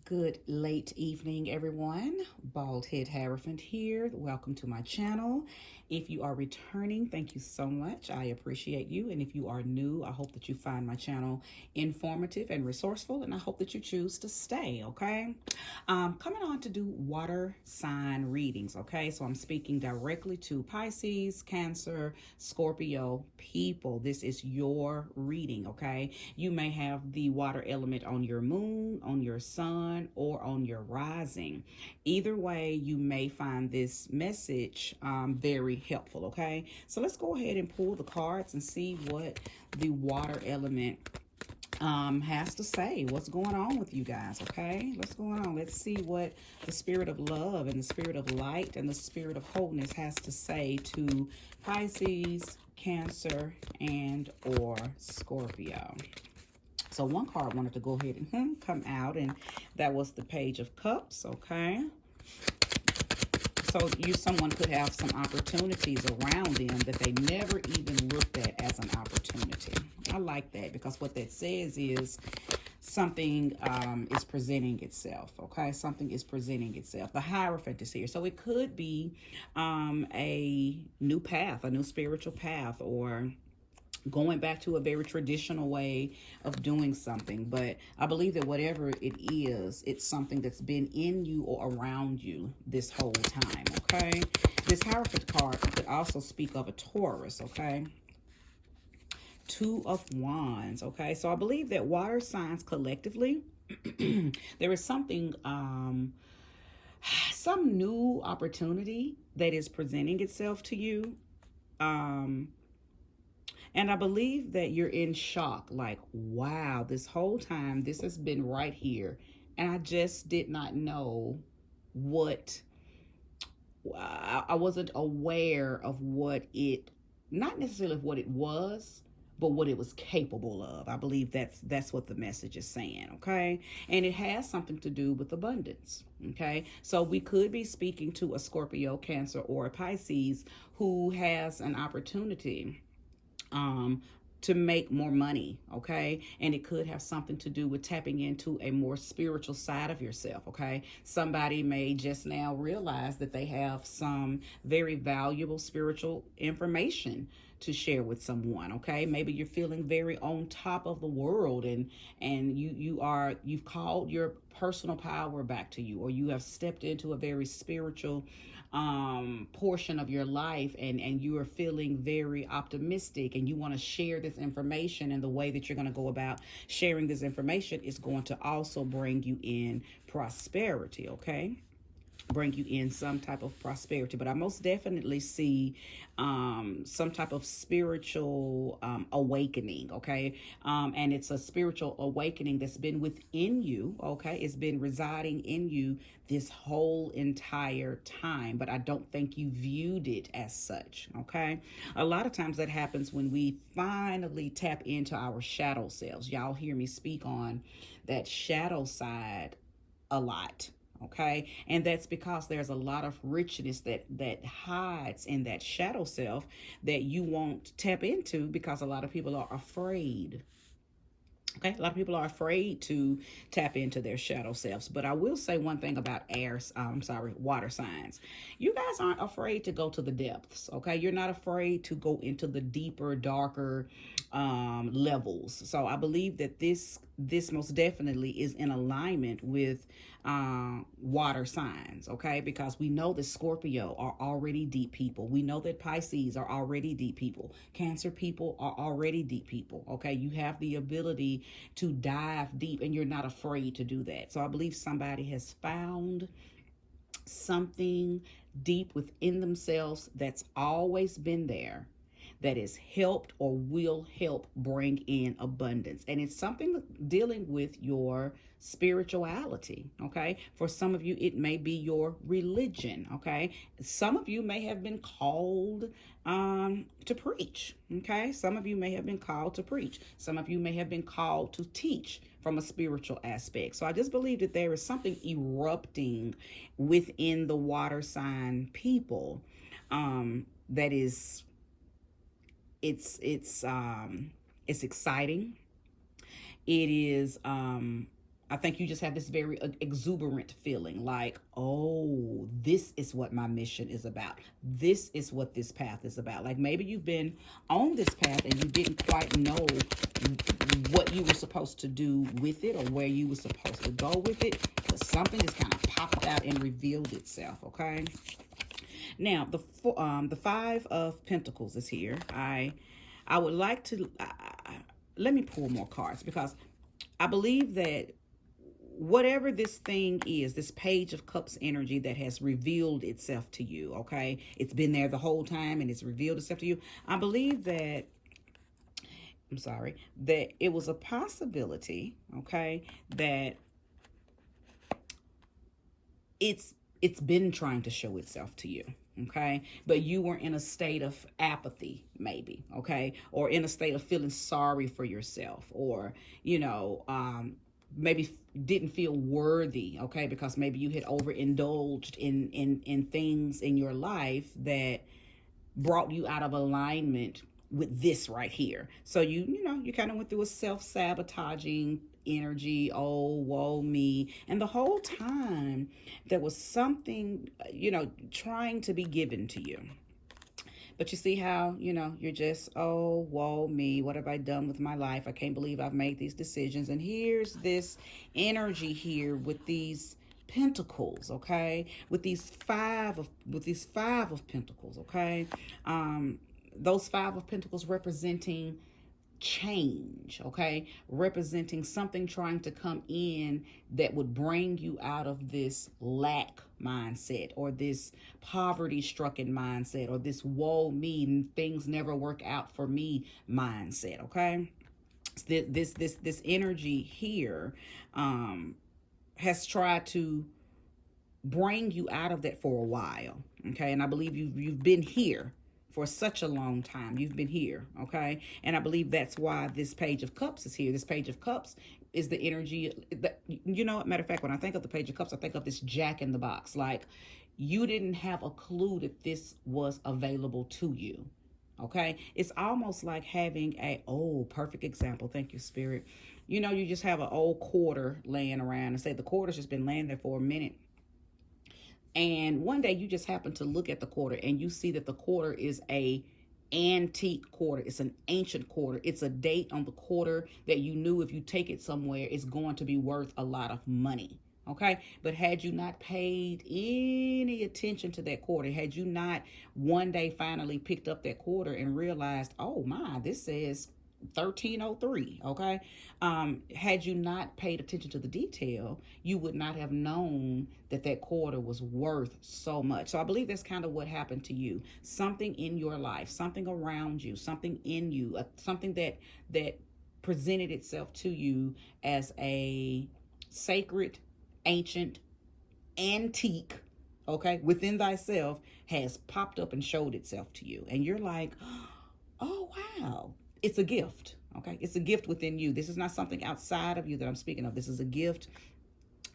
Good late evening, everyone. Bald Head Hierophant here. Welcome to my channel. If you are returning, thank you so much. I appreciate you. And if you are new, I hope that you find my channel informative and resourceful, and I hope that you choose to stay, okay? Coming on to do water sign readings, okay? So I'm speaking directly to Pisces, Cancer, Scorpio people. This is your reading, okay? You may have the water element on your moon, on your sun, or on your rising. Either way, you may find this message very helpful, okay? So let's go ahead and pull the cards and see what the water element has to say. What's going on with you guys, okay? What's going on? Let's see what the spirit of love and the spirit of light and the spirit of wholeness has to say to Pisces, Cancer, and or Scorpio. So one card wanted to go ahead and come out, and that was the Page of Cups, okay? So someone could have some opportunities around them that they never even looked at as an opportunity. I like that, because what that says is something is presenting itself, okay? Something is presenting itself. The Hierophant is here. So it could be a new path, a new spiritual path, or going back to a very traditional way of doing something. But I believe that whatever it is, it's something that's been in you or around you this whole time, okay? This Hierophant card could also speak of a Taurus, okay? Two of Wands, okay? So I believe that water signs collectively, there is something, some new opportunity that is presenting itself to you. And I believe that you're in shock, like, wow, this whole time, this has been right here. And I just did not know what, I wasn't aware of what it, not necessarily what it was, but what it was capable of. I believe that's what the message is saying, okay? And it has something to do with abundance, okay? So we could be speaking to a Scorpio, Cancer, or a Pisces who has an opportunity to make more money, okay? And it could have something to do with tapping into a more spiritual side of yourself, okay? Somebody may just now realize that they have some very valuable spiritual information to share with someone, okay? Maybe you're feeling very on top of the world, and you've called your personal power back to you, or you have stepped into a very spiritual portion of your life, and you are feeling very optimistic, and you want to share this information. And the way that you're going to go about sharing this information is going to also bring you in prosperity, okay? Bring you in some type of prosperity. But I most definitely see some type of spiritual awakening, okay? And it's a spiritual awakening that's been within you, okay? It's been residing in you this whole entire time, but I don't think you viewed it as such, okay? A lot of times that happens when we finally tap into our shadow selves. Y'all hear me speak on that shadow side a lot, okay? And that's because there's a lot of richness that hides in that shadow self that you won't tap into, because a lot of people are afraid. Okay, a lot of people are afraid to tap into their shadow selves. But I will say one thing about water signs. You guys aren't afraid to go to the depths, okay? You're not afraid to go into the deeper, darker levels. So I believe that this most definitely is in alignment with water signs, okay? Because we know that Scorpio are already deep people. We know that Pisces are already deep people. Cancer people are already deep people, okay? You have the ability to dive deep, and you're not afraid to do that. So I believe somebody has found something deep within themselves that's always been there, that has helped or will help bring in abundance. And it's something dealing with your spirituality, okay? For some of you, it may be your religion, okay? Some of you may have been called to preach, okay? Some of you may have been called to preach. Some of you may have been called to teach from a spiritual aspect. So I just believe that there is something erupting within the water sign people that is, it's exciting. It is I think you just have this very exuberant feeling like, oh, this is what my mission is about. This is what this path is about. Like maybe you've been on this path and you didn't quite know what you were supposed to do with it or where you were supposed to go with it, but something just kind of popped out and revealed itself, okay? Now, the Five of Pentacles is here. I would like to let me pull more cards because I believe that whatever this thing is, this Page of Cups energy that has revealed itself to you, okay? It's been there the whole time and it's revealed itself to you. I believe that, I'm sorry, that it was a possibility, okay, that it's been trying to show itself to you, okay, but you were in a state of apathy maybe, okay, or in a state of feeling sorry for yourself, or maybe didn't feel worthy, okay, because maybe you had overindulged in things in your life that brought you out of alignment with this right here. So you kind of went through a self-sabotaging energy, oh woe me, and the whole time there was something trying to be given to you. But you see how, you're just, oh, woe me, what have I done with my life? I can't believe I've made these decisions. And here's this energy here with these pentacles, okay? With these five of pentacles, okay? Those Five of Pentacles representing change, okay, representing something trying to come in that would bring you out of this lack mindset or this poverty strucken mindset or this woe me, things never work out for me mindset, okay? This energy here has tried to bring you out of that for a while, okay? And I believe you've been here for such a long time. You've been here, okay? And I believe that's why this Page of Cups is here. This Page of Cups is the energy that, matter of fact, when I think of the Page of Cups, I think of this Jack in the Box. Like, you didn't have a clue that this was available to you, okay? It's almost like having perfect example. Thank you, Spirit. You just have an old quarter laying around and say the quarter's just been laying there for a minute. And one day you just happen to look at the quarter and you see that the quarter is a antique quarter. It's an ancient quarter. It's a date on the quarter that you knew if you take it somewhere, it's going to be worth a lot of money. Okay. But had you not paid any attention to that quarter, had you not one day finally picked up that quarter and realized, oh my, this says 1303, okay, had you not paid attention to the detail, you would not have known that quarter was worth so much. So I believe that's kind of what happened to you. Something in your life, something around you, something in you, something that presented itself to you as a sacred, ancient, antique, okay, within thyself, has popped up and showed itself to you, and you're like, oh wow. It's a gift, okay? It's a gift within you. This is not something outside of you that I'm speaking of. This is a gift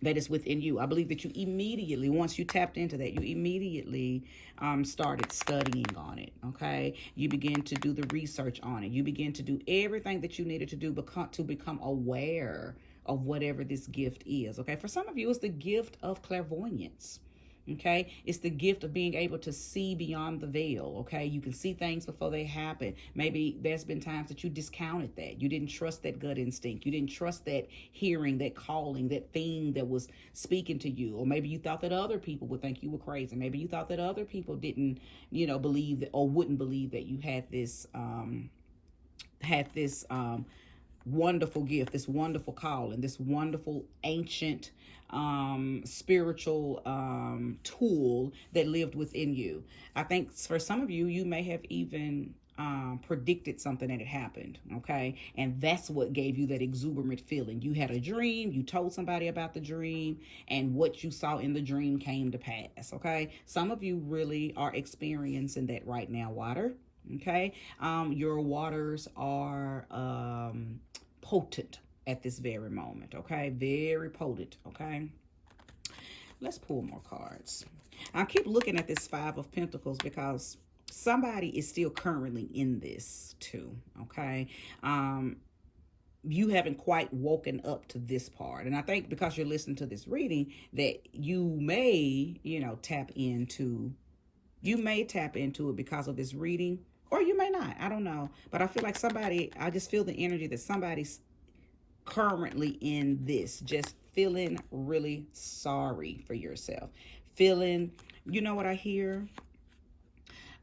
that is within you. I believe that you immediately, once you tapped into that, you immediately started studying on it, okay? You begin to do the research on it. You begin to do everything that you needed to do to become aware of whatever this gift is, okay? For some of you, it's the gift of clairvoyance. Okay, it's the gift of being able to see beyond the veil. Okay, you can see things before they happen. Maybe there's been times that you discounted that. You didn't trust that gut instinct. You didn't trust that hearing, that calling, that thing that was speaking to you. Or maybe you thought that other people would think you were crazy. Maybe you thought that other people didn't, believe that, or wouldn't believe that you had this wonderful gift, this wonderful calling, this wonderful ancient spiritual tool that lived within you. I think for some of you, you may have even predicted something that had happened, okay? And that's what gave you that exuberant feeling. You had a dream, you told somebody about the dream, and what you saw in the dream came to pass, okay? Some of you really are experiencing that right now, water, okay? Your waters are potent at this very moment, okay? Very potent, okay? Let's pull more cards. I keep looking at this Five of Pentacles because somebody is still currently in this too, okay? you haven't quite woken up to this part. And I think because you're listening to this reading, that you may, you may tap into it because of this reading, or you may not. I don't know. But I feel like I just feel the energy that somebody's currently in this, just feeling really sorry for yourself. Feeling, you know what I hear?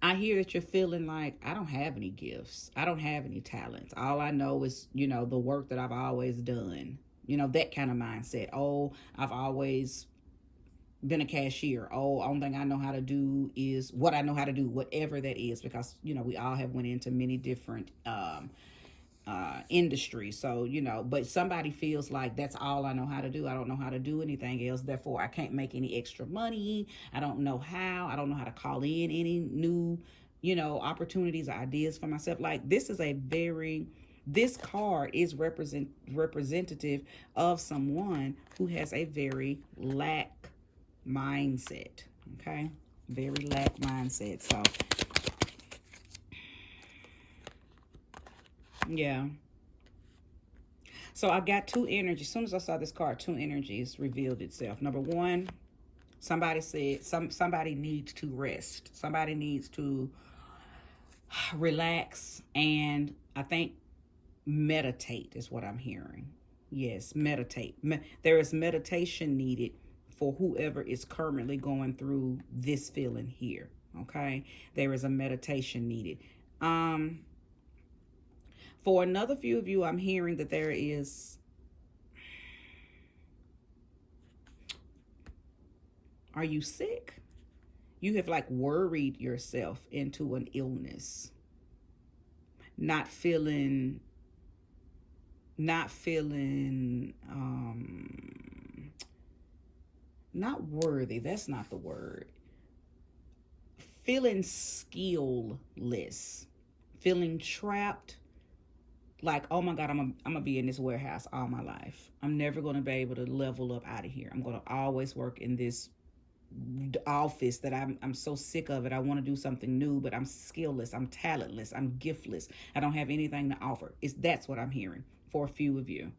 I hear that you're feeling like, I don't have any gifts. I don't have any talents. All I know is, the work that I've always done. That kind of mindset. Oh, I've always been a cashier. Oh, only thing I know how to do is what I know how to do, whatever that is, because, we all have went into many different industry. So, but somebody feels like that's all I know how to do. I don't know how to do anything else. Therefore, I can't make any extra money. I don't know how. I don't know how to call in any new, opportunities or ideas for myself. Like, this card is representative of someone who has a very lack mindset. Okay. Very lack mindset. So, yeah. So I got two energies. As soon as I saw this card, two energies revealed itself. Number one, somebody said somebody needs to rest. Somebody needs to relax, and I think meditate is what I'm hearing. Yes, meditate. There is meditation needed for whoever is currently going through this feeling here. Okay, there is a meditation needed. For another few of you, I'm hearing that there is, are you sick? You have like worried yourself into an illness. Not feeling, not worthy. That's not the word. Feeling skillless. Feeling trapped. Like, oh my God, I'm gonna be in this warehouse all my life. I'm never gonna be able to level up out of here. I'm gonna always work in this office that I'm so sick of it. I want to do something new, but I'm skillless, I'm talentless, I'm giftless. I don't have anything to offer. That's what I'm hearing for a few of you.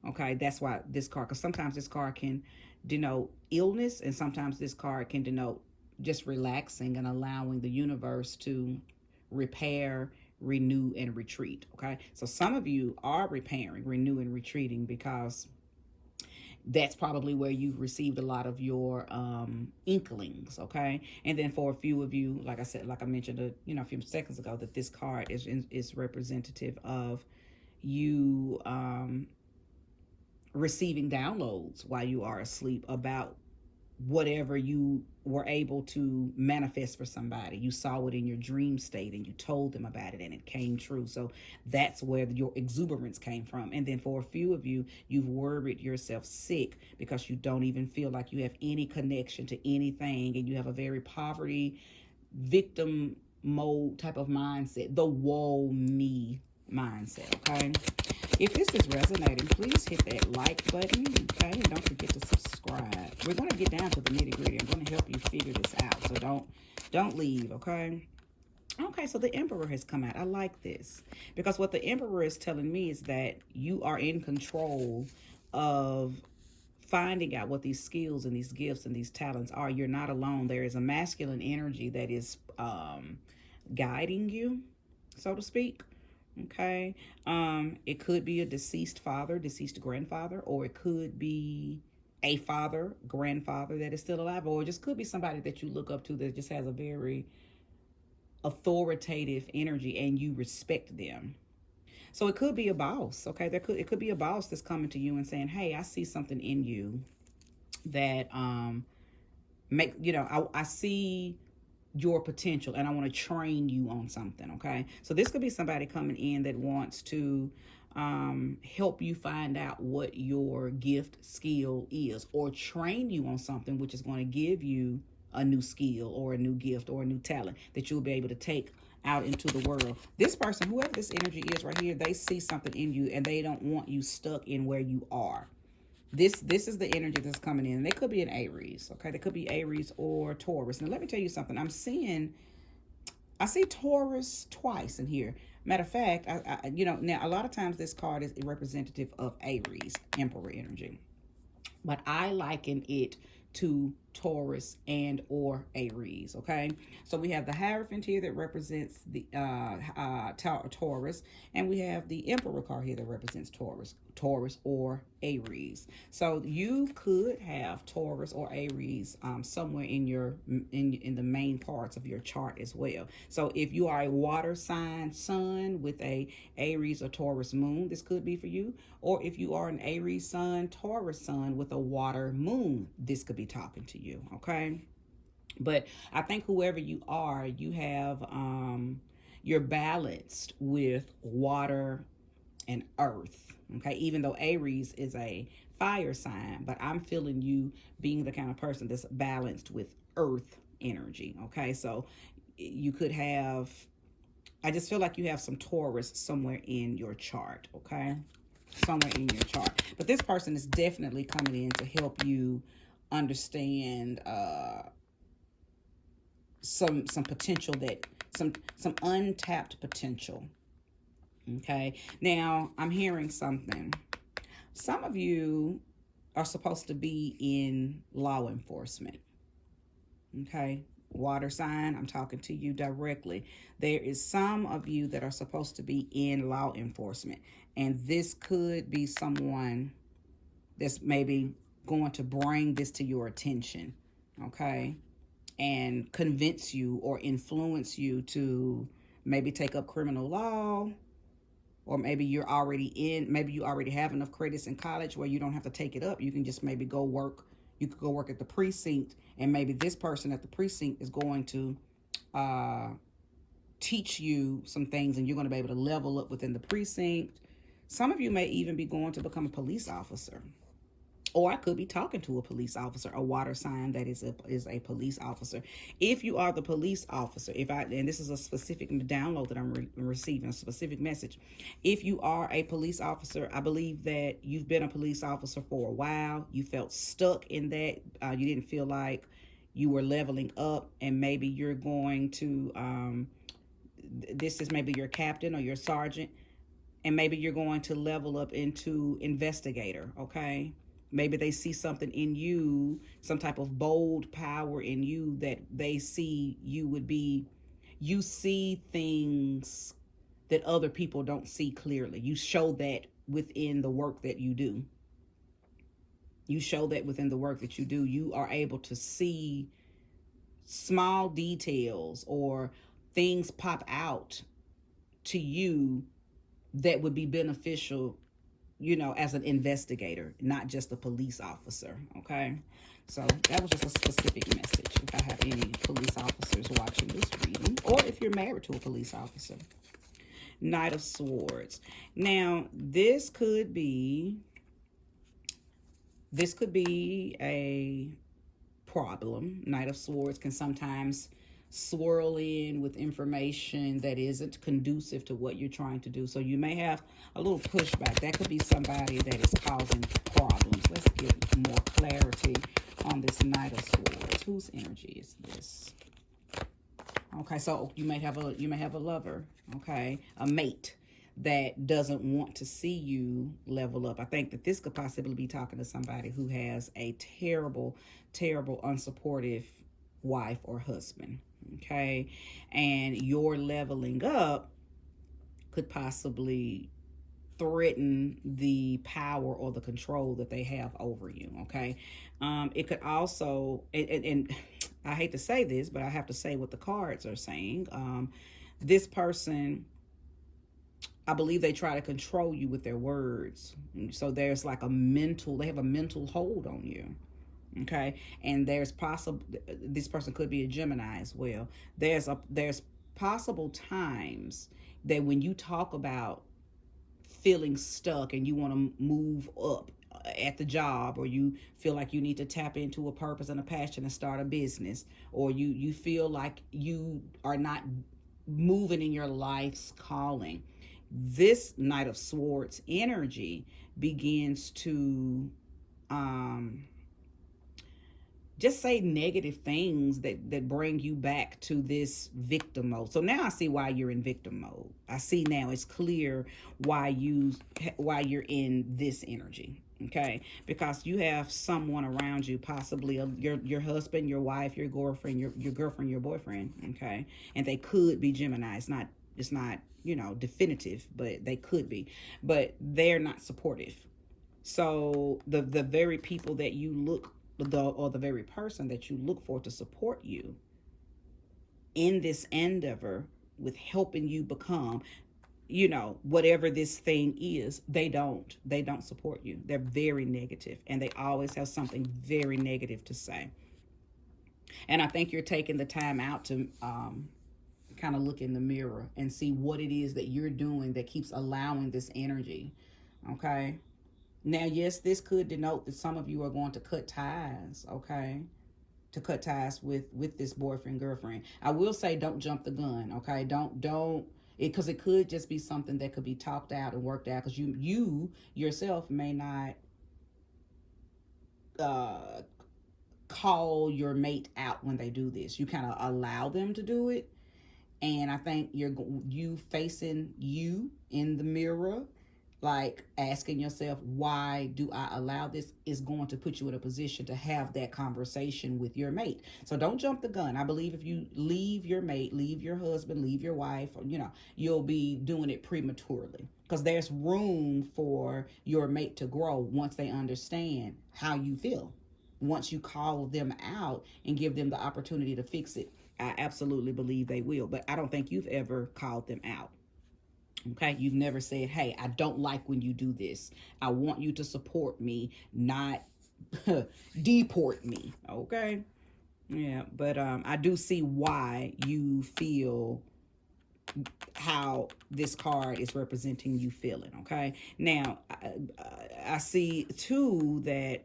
Okay, that's why this card, because sometimes this card can denote illness, and sometimes this card can denote just relaxing and allowing the universe to repair, renew, and retreat. Okay, so some of you are repairing, renew, and retreating because that's probably where you've received a lot of your inklings. Okay, and then for a few of you, like I said, like I mentioned a few seconds ago, that this card is representative of you receiving downloads while you are asleep about whatever you were able to manifest for somebody. You saw it in your dream state and you told them about it and it came true. So that's where your exuberance came from. And then for a few of you, you've worried yourself sick because you don't even feel like you have any connection to anything, and you have a very poverty victim mode type of mindset, the woe me mindset. Okay, if this is resonating, please hit that like button, okay? And don't forget to subscribe. We're going to get down to the nitty-gritty. I'm going to help you figure this out, so don't leave, okay? Okay, so the Emperor has come out. I like this because what the Emperor is telling me is that you are in control of finding out what these skills and these gifts and these talents are. You're not alone. There is a masculine energy that is guiding you, so to speak. Okay, it could be a deceased father, deceased grandfather, or it could be a father, grandfather that is still alive, or it just could be somebody that you look up to that just has a very authoritative energy and you respect them. So it could be a boss. Okay, it could be a boss that's coming to you and saying, "Hey, I see something in you that I see your potential and I want to train you on something." Okay, so this could be somebody coming in that wants to help you find out what your gift skill is, or train you on something which is going to give you a new skill or a new gift or a new talent that you'll be able to take out into the world. This person, whoever this energy is right here, they see something in you and they don't want you stuck in where you are. This is the energy that's coming in. They could be an Aries, okay? They could be Aries or Taurus. Now, let me tell you something. I see Taurus twice in here. Matter of fact, now a lot of times this card is representative of Aries, Emperor energy, but I liken it to Taurus and or Aries. Okay, so we have the Hierophant here that represents the Taurus, and we have the Emperor card here that represents Taurus or Aries. So you could have Taurus or Aries somewhere in your in the main parts of your chart as well. So if you are a water sign sun with a Aries or Taurus moon, this could be for you. Or if you are an Aries sun, Taurus sun with a water moon, this could be talking to you. Okay, but I think whoever you are, you have you're balanced with water and earth. Okay, even though Aries is a fire sign, but I'm feeling you being the kind of person that's balanced with earth energy. Okay, so you could have, I just feel like you have some Taurus somewhere in your chart. Okay, somewhere in your chart, but this person is definitely coming in to help you understand some potential, that some untapped potential. Okay, now I'm hearing something. Some of you are supposed to be in law enforcement. Okay, water sign, I'm talking to you directly. There is some of you that are supposed to be in law enforcement, and this could be someone that's maybe going to bring this to your attention. Okay, and convince you or influence you to maybe take up criminal law, or maybe you already have enough credits in college where you don't have to take it up. You can just maybe go work. You could go work at the precinct, and maybe this person at the precinct is going to teach you some things, and you're going to be able to level up within the precinct. Some of you may even be going to become a police officer. Or I could be talking to a police officer, a water sign that is a police officer. If you are the police officer, and this is a specific download that I'm receiving, a specific message. If you are a police officer, I believe that you've been a police officer for a while. You felt stuck in that. You didn't feel like you were leveling up, and maybe you're going to, this is maybe your captain or your sergeant, and maybe you're going to level up into investigator, okay? Maybe they see something in you, some type of bold power in you that they see you would be. You see things that other people don't see clearly. You show that within the work that you do. You show that within the work that you do. You are able to see small details or things pop out to you that would be beneficial, as an investigator, not just a police officer. Okay, so that was just a specific message. If I have any police officers watching this reading, or if you're married to a police officer. Knight of Swords. Now, this could be a problem. Knight of Swords can sometimes swirl in with information that isn't conducive to what you're trying to do. So you may have a little pushback. That could be somebody that is causing problems. Let's get more clarity on this Knight of Swords. Whose energy is this? Okay, so you may have a lover, okay, a mate that doesn't want to see you level up. I think that this could possibly be talking to somebody who has a terrible, terrible, unsupportive wife or husband. Okay, and your leveling up could possibly threaten the power or the control that they have over you. Okay, it could also, and I hate to say this, but I have to say what the cards are saying. This person, I believe they try to control you with their words. So there's like they have a mental hold on you. Okay, and this person could be a Gemini as well. There's possible times that when you talk about feeling stuck and you want to move up at the job, or you feel like you need to tap into a purpose and a passion and start a business, or you feel like you are not moving in your life's calling, this Knight of Swords energy begins to just say negative things that bring you back to this victim mode. So now I see why you're in victim mode. I see now it's clear why you're in this energy. Okay, because you have someone around you, possibly your husband, your wife, your girlfriend, your girlfriend, your boyfriend. Okay, and they could be Gemini. It's not definitive, but they could be, but they're not supportive. So the very people that you look the very person that you look for to support you in this endeavor with helping you become whatever this thing is, they don't support you. They're very negative, and they always have something very negative to say. And I think you're taking the time out to kind of look in the mirror and see what it is that you're doing that keeps allowing this energy. Okay. Now, yes, this could denote that some of you are going to cut ties, okay? To cut ties with this boyfriend, girlfriend. I will say, don't jump the gun, okay? Don't because it could just be something that could be talked out and worked out, because you yourself may not call your mate out when they do this. You kind of allow them to do it, and I think you facing you in the mirror, like asking yourself, why do I allow this, is going to put you in a position to have that conversation with your mate. So don't jump the gun. I believe if you leave your mate, leave your husband, leave your wife, or, you'll be doing it prematurely, because there's room for your mate to grow once they understand how you feel. Once you call them out and give them the opportunity to fix it, I absolutely believe they will. But I don't think you've ever called them out. Okay, you've never said, hey, I don't like when you do this. I want you to support me, not deport me. Okay. Yeah, but I do see why you feel how this card is representing you feeling. Okay. Now, I see too that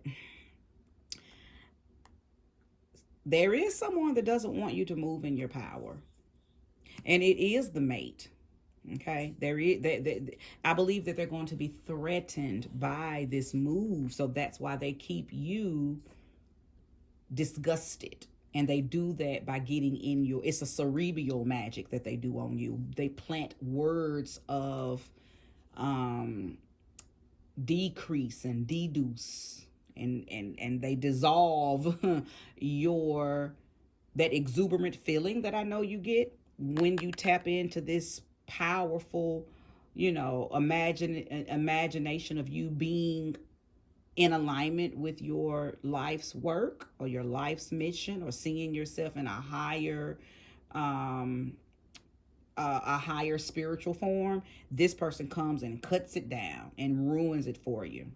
there is someone that doesn't want you to move in your power, and it is the mate. Okay, I believe that they're going to be threatened by this move, so that's why they keep you disgusted, and they do that by getting in your. It's a cerebral magic that they do on you. They plant words of decrease and deduce, and they dissolve your that exuberant feeling that I know you get when you tap into this powerful, imagination of you being in alignment with your life's work or your life's mission, or seeing yourself in a higher spiritual form. This person comes and cuts it down and ruins it for you.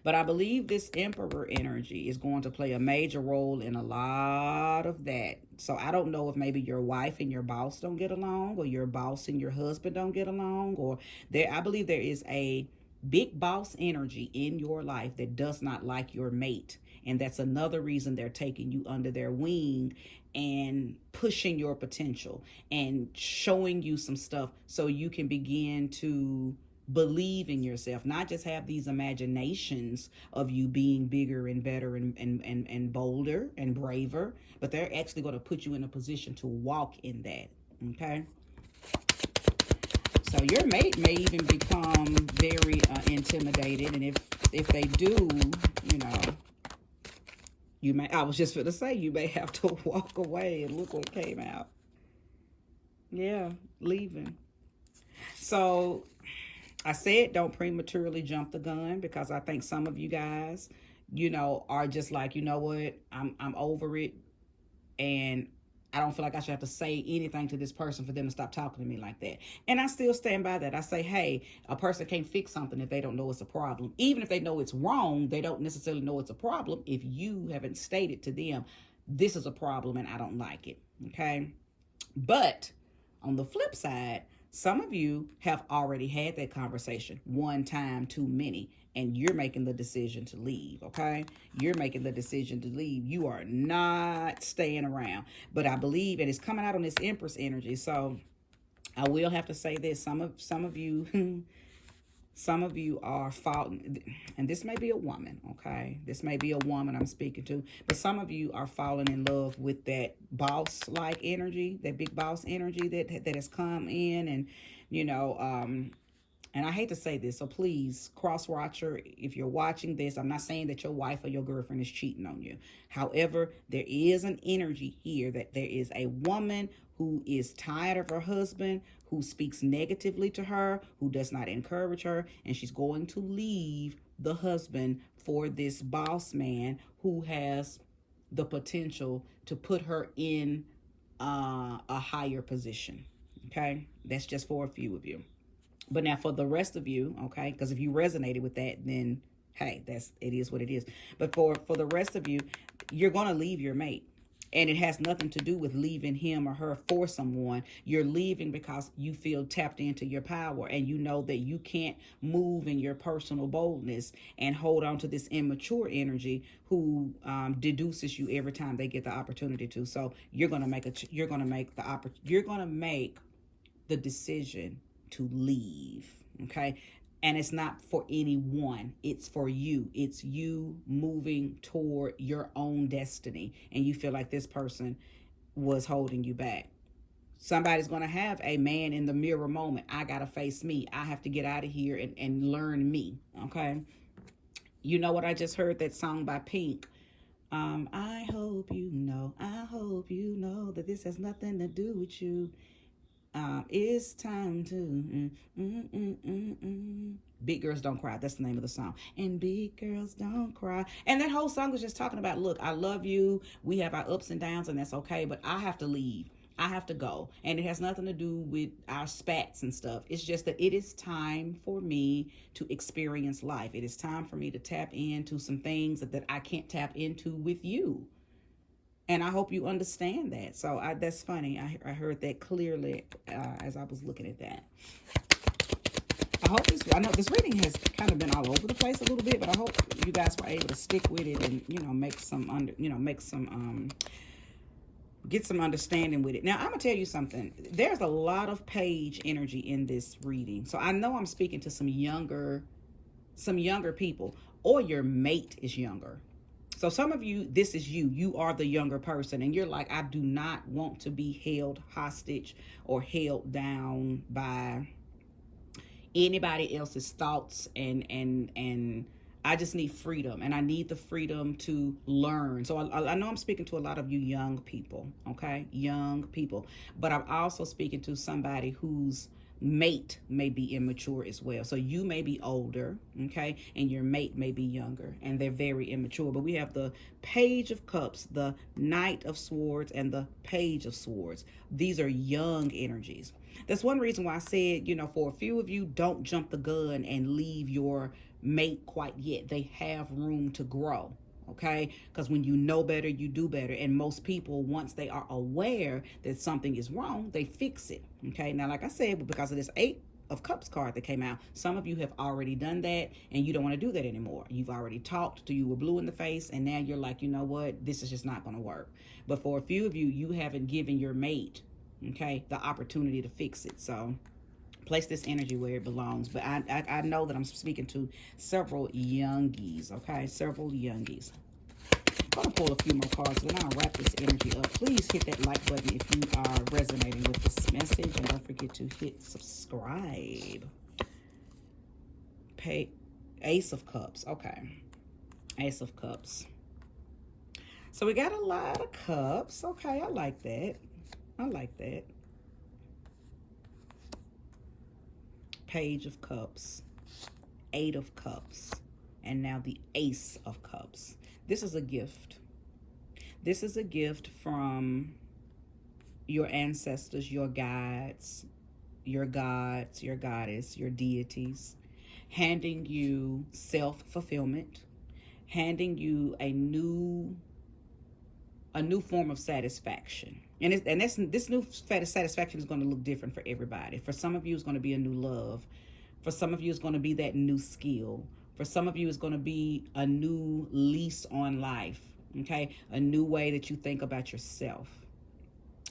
But I believe this Emperor energy is going to play a major role in a lot of that. So I don't know if maybe your wife and your boss don't get along, or your boss and your husband don't get along, or I believe there is a big boss energy in your life that does not like your mate. And that's another reason they're taking you under their wing and pushing your potential and showing you some stuff so you can begin to believe in yourself, not just have these imaginations of you being bigger and better and bolder and braver, but they're actually going to put you in a position to walk in that. Okay. So your mate may even become very intimidated, and if they do, you may. I was just going to say, you may have to walk away, and look what came out. Yeah, leaving. So I said don't prematurely jump the gun, because I think some of you guys, are just like, you know what, I'm over it, and I don't feel like I should have to say anything to this person for them to stop talking to me like that. And I still stand by that. I say, hey, a person can't fix something if they don't know it's a problem. Even if they know it's wrong, they don't necessarily know it's a problem if you haven't stated to them, this is a problem and I don't like it. Okay. But on the flip side, some of you have already had that conversation one time too many, and you're making the decision to leave, okay? You're making the decision to leave. You are not staying around. But I believe, and it's coming out on this Empress energy, so I will have to say this. Some of you Some of you are falling, and this may be a woman, okay? This may be a woman I'm speaking to, but some of you are falling in love with that boss-like energy, that big boss energy that has come in, and you know, and I hate to say this, so please, cross-watcher, if you're watching this, I'm not saying that your wife or your girlfriend is cheating on you. However, there is an energy here that there is a woman who is tired of her husband, who speaks negatively to her, who does not encourage her, and she's going to leave the husband for this boss man who has the potential to put her in a higher position. Okay, that's just for a few of you. But now for the rest of you, okay, because if you resonated with that, then hey, it is what it is. But for the rest of you, you're going to leave your mate. And it has nothing to do with leaving him or her for someone. You're leaving because you feel tapped into your power, and you know that you can't move in your personal boldness and hold on to this immature energy who deduces you every time they get the opportunity to. So you're gonna make the decision to leave. Okay. And it's not for anyone. It's for you. It's you moving toward your own destiny. And you feel like this person was holding you back. Somebody's going to have a man in the mirror moment. I got to face me. I have to get out of here and learn me. Okay. You know what? I just heard that song by Pink. I hope you know that this has nothing to do with you. It's time to Big Girls Don't Cry. That's the name of the song. And big girls don't cry. And that whole song was just talking about, look, I love you. We have our ups and downs, and that's okay. But I have to leave. I have to go. And it has nothing to do with our spats and stuff. It's just that it is time for me to experience life. It is time for me to tap into some things that I can't tap into with you. And I hope you understand that. So that's funny. I heard that clearly as I was looking at that. I know this reading has kind of been all over the place a little bit, but I hope you guys were able to stick with it and, get some understanding with it. Now, I'm going to tell you something. There's a lot of page energy in this reading. So I know I'm speaking to some younger people, or your mate is younger. So some of you, this is you. You are the younger person, and you're like, I do not want to be held hostage or held down by anybody else's thoughts, and I just need freedom, and I need the freedom to learn. So I know I'm speaking to a lot of you young people, okay? Young people. But I'm also speaking to somebody who's mate may be immature as well. So you may be older, okay, and your mate may be younger, and they're very immature. But we have the Page of Cups, the Knight of Swords, and the Page of Swords. These are young energies. That's one reason why I said, for a few of you, don't jump the gun and leave your mate quite yet. They have room to grow. Okay, because when you know better, you do better. And most people, once they are aware that something is wrong, they fix it. Okay, now, like I said, because of this 8 of Cups card that came out, some of you have already done that, and you don't want to do that anymore. You've already talked till you were blue in the face, and now you're like, you know what, this is just not going to work. But for a few of you, you haven't given your mate, okay, the opportunity to fix it. So place this energy where it belongs. But I know that I'm speaking to several youngies, okay? Several youngies. I'm going to pull a few more cards, then I'll wrap this energy up. Please hit that like button if you are resonating with this message. And don't forget to hit subscribe. Ace of Cups. Okay. Ace of Cups. So we got a lot of cups. Okay, I like that. I like that. Page of Cups, 8 of Cups, and now the Ace of Cups. This is a gift. This is a gift from your ancestors, your guides, your gods, your goddess, your deities, handing you self-fulfillment, handing you a new form of satisfaction. And this new satisfaction is going to look different for everybody. For some of you, it's going to be a new love. For some of you, it's going to be that new skill. For some of you, it's going to be a new lease on life, okay? A new way that you think about yourself.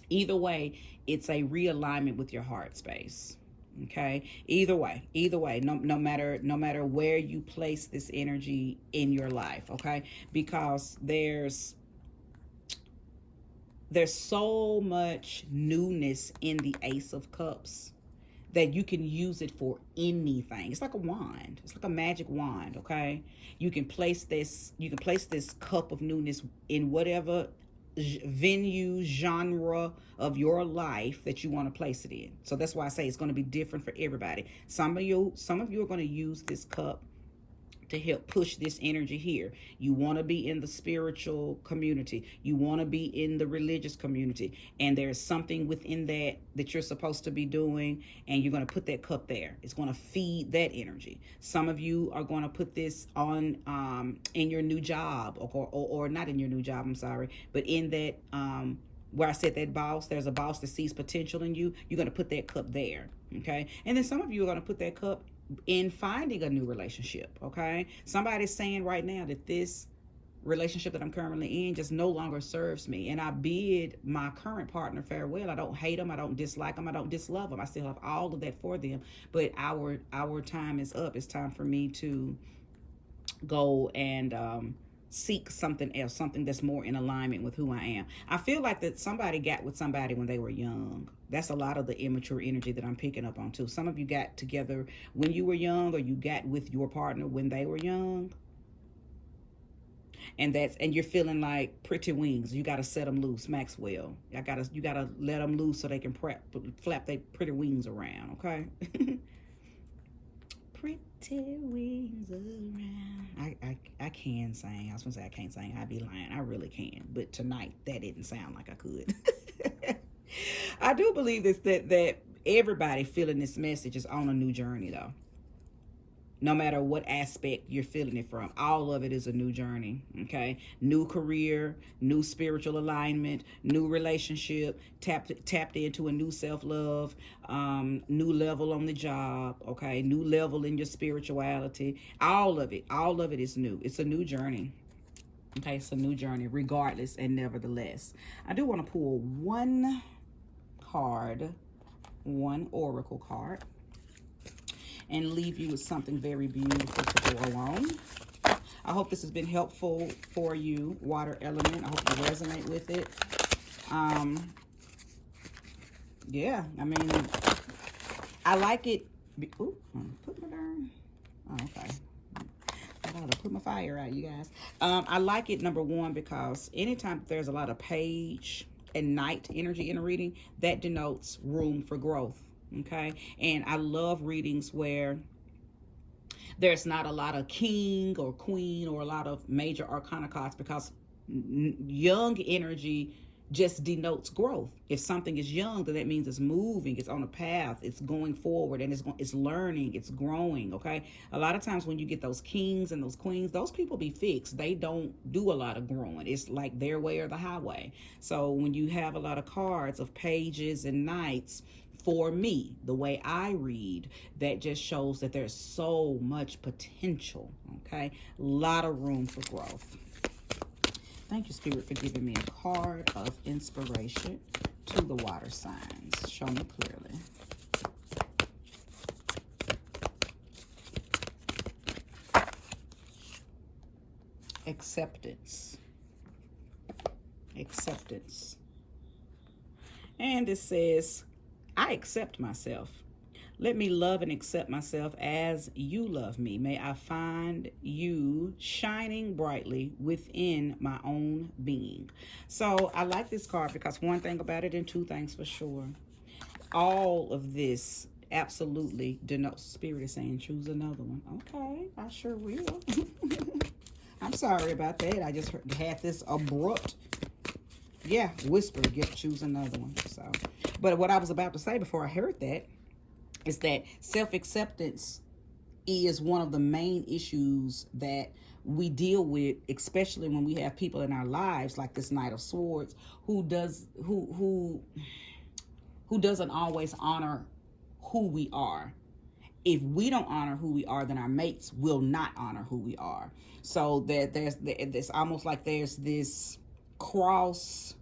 Either way, it's a realignment with your heart space, Okay, either way, no matter where you place this energy in your life, okay, because there's so much newness in the Ace of Cups that you can use it for anything. It's like a wand. It's like a magic wand, okay? You can place this cup of newness in whatever venue, genre of your life that you want to place it in. So that's why I say it's going to be different for everybody. Some of you are going to use this cup to help push this energy here. You want to be in the spiritual community. You want to be in the religious community. And there's something within that you're supposed to be doing. And you're going to put that cup there. It's going to feed that energy. Some of you are going to put this on in your new job or not in your new job, I'm sorry. But in that where I said that boss, there's a boss that sees potential in you. You're going to put that cup there. Okay. And then some of you are going to put that cup in finding a new relationship. Okay, somebody's saying right now that this relationship that I'm currently in just no longer serves me, and I bid my current partner farewell. I don't hate them, I don't dislike them, I don't dislove them. I still have all of that for them, but our time is up. It's time for me to go and seek something else, something that's more in alignment with who I am. I feel like that somebody got with somebody when they were young. That's a lot of the immature energy that I'm picking up on too. Some of you got together when you were young, or you got with your partner when they were young. And you're feeling like pretty wings. You got to set them loose, Maxwell. You gotta let them loose so they can flap their pretty wings around, okay? Pretty wings around. I can sing. I was gonna say I can't sing. I'd be lying. I really can. But tonight that didn't sound like I could. I do believe that everybody feeling this message is on a new journey though. No matter what aspect you're feeling it from, all of it is a new journey, okay? New career, new spiritual alignment, new relationship, tapped into a new self-love, new level on the job, okay? New level in your spirituality. All of it is new. It's a new journey. Okay, it's a new journey, regardless and nevertheless. I do want to pull one oracle card, and leave you with something very beautiful to go along. I hope this has been helpful for you, water element. I hope you resonate with it. Yeah, I mean, I like it. Ooh, put my darn. Oh, okay. I gotta put my fire out, you guys. I like it, number one, because anytime there's a lot of page and night energy in a reading, that denotes room for growth. Okay, and I love readings where there's not a lot of king or queen or a lot of major arcana cards, because young energy just denotes growth. If something is young, then that means it's moving, it's on a path, it's going forward, and it's learning, it's growing. Okay, a lot of times when you get those kings and those queens, those people be fixed. They don't do a lot of growing. It's like their way or the highway. So when you have a lot of cards of pages and knights, for me, the way I read, that just shows that there's so much potential, okay? A lot of room for growth. Thank you, Spirit, for giving me a card of inspiration to the water signs. Show me clearly. Acceptance. Acceptance. And it says, I accept myself. Let me love and accept myself as you love me. May I find you shining brightly within my own being. So I like this card because one thing about it, and two things for sure. All of this absolutely denotes, Spirit is saying choose another one. Okay, I sure will. I'm sorry about that. I just had this abrupt, whisper, choose another one. So, but what I was about to say before I heard that is that self-acceptance is one of the main issues that we deal with, especially when we have people in our lives like this Knight of Swords who doesn't always honor who we are. If we don't honor who we are, then our mates will not honor who we are. So that there's almost like there's this cross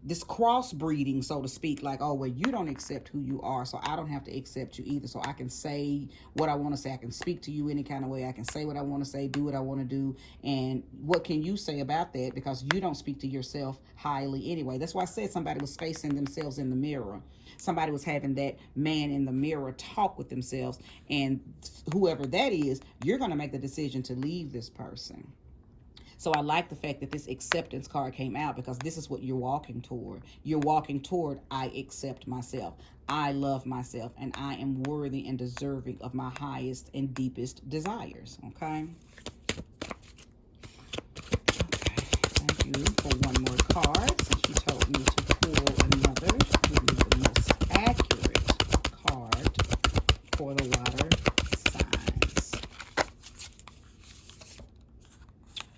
this crossbreeding, so to speak, like, oh, well, you don't accept who you are, so I don't have to accept you either. So I can say what I want to say. I can speak to you any kind of way. I can say what I want to say, do what I want to do. And what can you say about that? Because you don't speak to yourself highly anyway. That's why I said somebody was facing themselves in the mirror. Somebody was having that man in the mirror talk with themselves. And whoever that is, you're going to make the decision to leave this person. So I like the fact that this acceptance card came out, because this is what you're walking toward. You're walking toward, I accept myself. I love myself, and I am worthy and deserving of my highest and deepest desires. Okay? Thank you for one more card. Since you told me to pull another, give me the most accurate card for the water signs.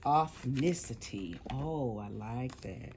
Authenticity. Oh, I like that.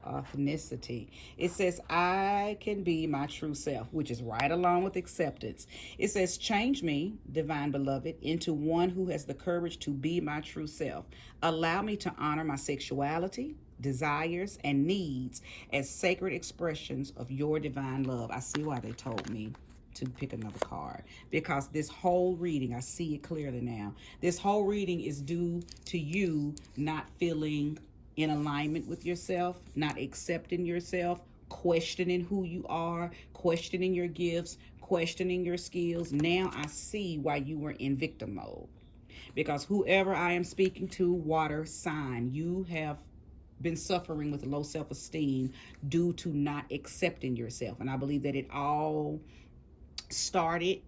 Authenticity. It says, I can be my true self, which is right along with acceptance. It says, change me, divine beloved, into one who has the courage to be my true self. Allow me to honor my sexuality, desires, and needs as sacred expressions of your divine love. I see why they told me to pick another card, because this whole reading, I see it clearly now, this whole reading is due to you not feeling in alignment with yourself, not accepting yourself, questioning who you are, questioning your gifts, questioning your skills. Now I see why you were in victim mode, because whoever I am speaking to, water sign, you have been suffering with low self-esteem due to not accepting yourself. And I believe that it all started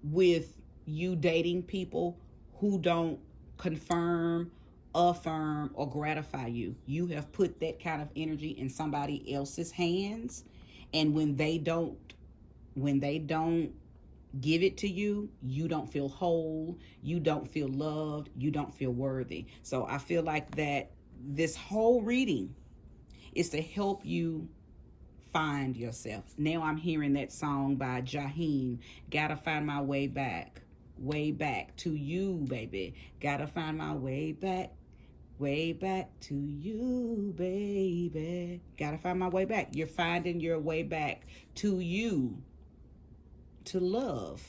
with you dating people who don't confirm, affirm, or gratify you. You have put that kind of energy in somebody else's hands, and when they don't give it to you, you don't feel whole, you don't feel loved, you don't feel worthy. So I feel like that this whole reading is to help you find yourself. Now I'm hearing that song by Jaheim, Gotta Find My Way Back to you, baby. Gotta find my way back to you, baby. Gotta find my way back. You're finding your way back to you, to love.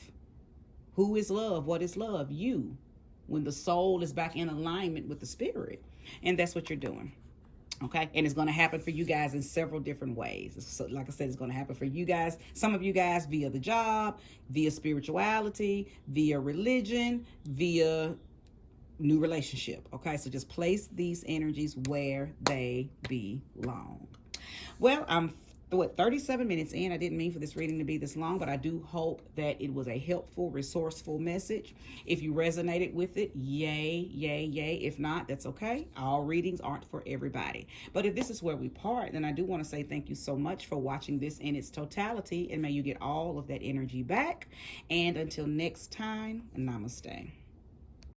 Who is love? What is love? You. When the soul is back in alignment with the spirit. And that's what you're doing. Okay, and it's going to happen for you guys in several different ways. So, like I said, it's going to happen for you guys, some of you guys via the job, via spirituality, via religion, via new relationship. Okay, so just place these energies where they belong. Well, I'm 37 minutes in. I didn't mean for this reading to be this long, but I do hope that it was a helpful, resourceful message. If you resonated with it, yay, yay, yay. If not, that's okay. All readings aren't for everybody. But if this is where we part, then I do want to say thank you so much for watching this in its totality, and may you get all of that energy back. And until next time, namaste.